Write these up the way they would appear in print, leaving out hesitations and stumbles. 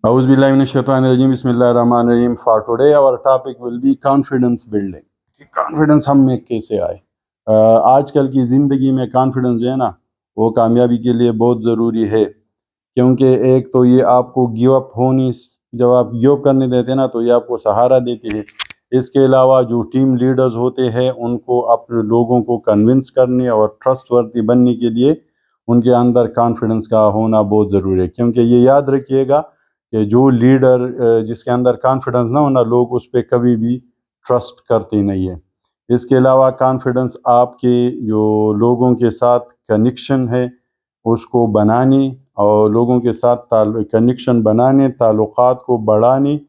A'udhu billahi minash shaitanir rajim. Bismillahir rahmanir rahim. For today, our topic will be confidence building. कि confidence हम में कैसे आए। आजकल की ज़िंदगी में कॉन्फिडेंस जो है ना वो कामयाबी के लिए बहुत ज़रूरी है, क्योंकि एक तो ये आपको गिव अप होनी, जब आप गिव अप करने देते हैं ना तो ये आपको सहारा देती है। इसके अलावा जो टीम लीडर्स होते हैं उनको अपने लोगों को कन्विंस करने और ट्रस्टवर्दी बनने के लिए उनके अंदर कॉन्फिडेंस का होना बहुत ज़रूरी है, क्योंकि ये याद रखिएगा कि जो लीडर जिसके अंदर कॉन्फिडेंस ना होना, लोग उस पर कभी भी ट्रस्ट करते नहीं है। इसके अलावा कॉन्फिडेंस आपके जो लोगों के साथ कनेक्शन है उसको बनाने और लोगों के साथ कनेक्शन बनाने, ताल्लुकात को बढ़ाने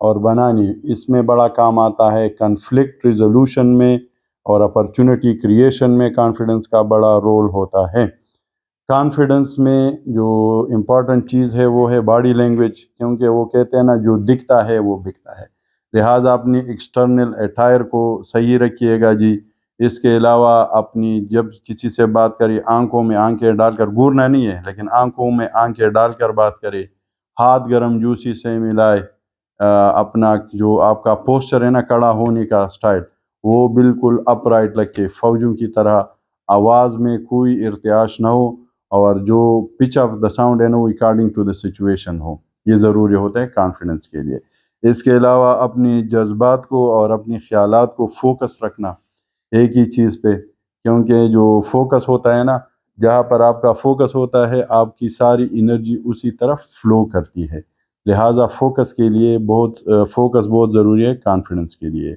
और बनाने, इसमें बड़ा काम आता है। कन्फ्लिक्ट रिजोल्यूशन में और अपॉर्चुनिटी क्रिएशन में कॉन्फिडेंस का बड़ा रोल होता है। कॉन्फिडेंस में जो इम्पॉर्टेंट चीज़ है वो है बॉडी लैंग्वेज, क्योंकि वो कहते हैं ना जो दिखता है वो बिकता है। लिहाजा अपनी एक्सटर्नल अटायर को सही रखिएगा जी। इसके अलावा अपनी जब किसी से बात करें आंखों में आंखें डालकर, घूरना नहीं है लेकिन आंखों में आंखें डालकर बात करें, हाथ गर्म जूसी से मिलाए, अपना जो आपका पोस्चर है ना खड़ा होने का स्टाइल वो बिल्कुल अपराइट रखे, फौजों की तरह। आवाज़ में कोई इर्तियाश ना हो और जो पिच ऑफ द साउंड है ना वो अकॉर्डिंग टू द सिचुएशन हो, ये ज़रूरी होता है कॉन्फिडेंस के लिए। इसके अलावा अपनी जज्बात को और अपनी ख्यालात को फोकस रखना एक ही चीज़ पे, क्योंकि जो फोकस होता है ना, जहाँ पर आपका फोकस होता है आपकी सारी एनर्जी उसी तरफ फ्लो करती है। लिहाजा फोकस के लिए फोकस बहुत ज़रूरी है कॉन्फिडेंस के लिए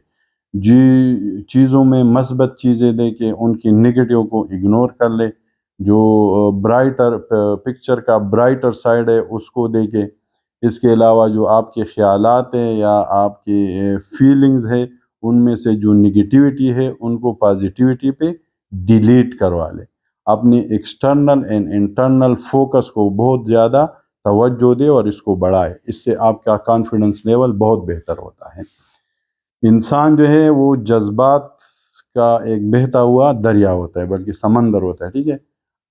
जी। चीज़ों में मस्बत चीज़ें दे के उनकी नेगेटिव को इग्नोर कर ले, जो ब्राइटर पिक्चर का ब्राइटर साइड है उसको देखे। इसके अलावा जो आपके ख्यालात हैं या आपकी फीलिंग्स है उनमें से जो निगेटिविटी है उनको पॉजिटिविटी पे डिलीट करवा ले। अपनी एक्सटर्नल एंड इंटरनल फोकस को बहुत ज़्यादा तवज्जो दे और इसको बढ़ाए, इससे आपका कॉन्फिडेंस लेवल बहुत बेहतर होता है। इंसान जो है वो जज्बात का एक बहता हुआ दरिया होता है, बल्कि समंदर होता है, ठीक है।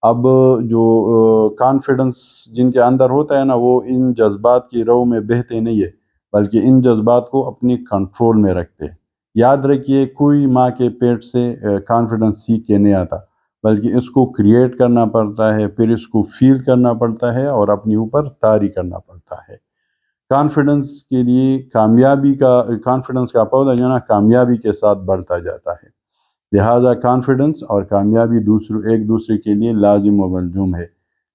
अब जो कॉन्फिडेंस जिनके अंदर होता है ना वो इन जज्बात की रव में बहते नहीं है, बल्कि इन जज्बात को अपनी कंट्रोल में रखते हैं। याद रखिए कोई माँ के पेट से कॉन्फिडेंस सीख के नहीं आता, बल्कि इसको क्रिएट करना पड़ता है, फिर इसको फील करना पड़ता है और अपने ऊपर तारी करना पड़ता है। कॉन्फिडेंस के लिए कॉन्फिडेंस का पौधा जो है ना कामयाबी के साथ बढ़ता जाता है। लिहाजा कॉन्फिडेंस और कामयाबी एक दूसरे के लिए लाजिम व मलजूम है।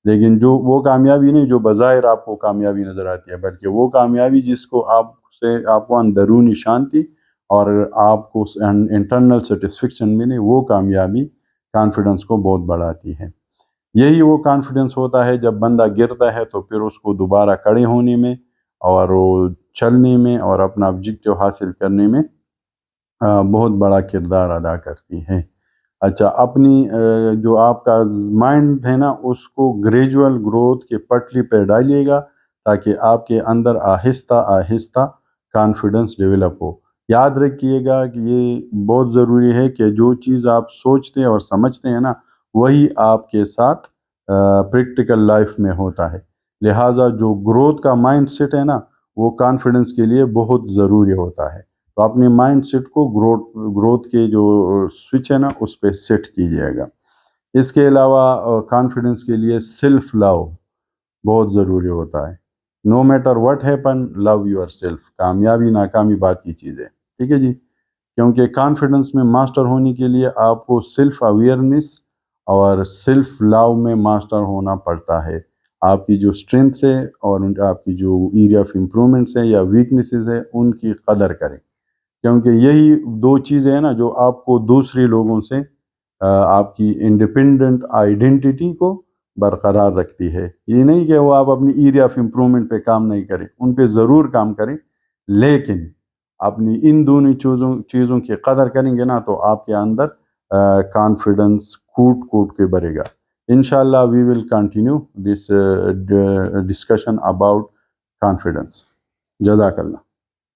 लेकिन जो वो कामयाबी नहीं जो बज़ाहिर आपको कामयाबी नज़र आती है, बल्कि वो कामयाबी जिसको आपको अंदरूनी शांति और आपको इंटरनल सेटिस्फेक्शन मिले, वो कामयाबी कॉन्फिडेंस को बहुत बढ़ाती है। यही वो कॉन्फिडेंस होता है जब बंदा गिरता है तो फिर उसको दोबारा खड़े होने में और वो चलने में और अपना ऑब्जेक्टिव हासिल करने में बहुत बड़ा किरदार अदा करती है। अच्छा, अपनी जो आपका माइंड है ना उसको ग्रेजुअल ग्रोथ के पटरी पे डालिएगा, ताकि आपके अंदर आहिस्ता आहिस्ता कॉन्फिडेंस डेवलप हो। याद रखिएगा कि ये बहुत ज़रूरी है कि जो चीज़ आप सोचते हैं और समझते हैं ना वही आपके साथ प्रैक्टिकल लाइफ में होता है। लिहाजा जो ग्रोथ का माइंड सेट है ना वो कॉन्फिडेंस के लिए बहुत ज़रूरी होता है। तो अपने माइंड सेट को ग्रोथ के जो स्विच है ना उस पर सेट कीजिएगा। इसके अलावा कॉन्फिडेंस के लिए सेल्फ लव बहुत ज़रूरी होता है। No matter what happen, love yourself. कामयाबी नाकामी बात की चीज़ है, ठीक है जी। क्योंकि कॉन्फिडेंस में मास्टर होने के लिए आपको सेल्फ अवेयरनेस और सेल्फ लव में मास्टर होना पड़ता है। आपकी जो स्ट्रेंथ्स है और आपकी जो एरिया ऑफ इम्प्रूवमेंट्स है या वीकनेसेस है उनकी कदर करें, क्योंकि यही दो चीज़ें हैं ना जो आपको दूसरे लोगों से आपकी इंडिपेंडेंट आइडेंटिटी को बरकरार रखती है। ये नहीं कि वो आप अपनी एरिया ऑफ इम्प्रूवमेंट पे काम नहीं करें, उन पे ज़रूर काम करें, लेकिन अपनी इन दोनों चीज़ों की कदर करेंगे ना तो आपके अंदर कॉन्फिडेंस कूट कूट के बढ़ेगा। इंशाल्लाह we will continue this discussion about confidence. जज़ाकल्लाह।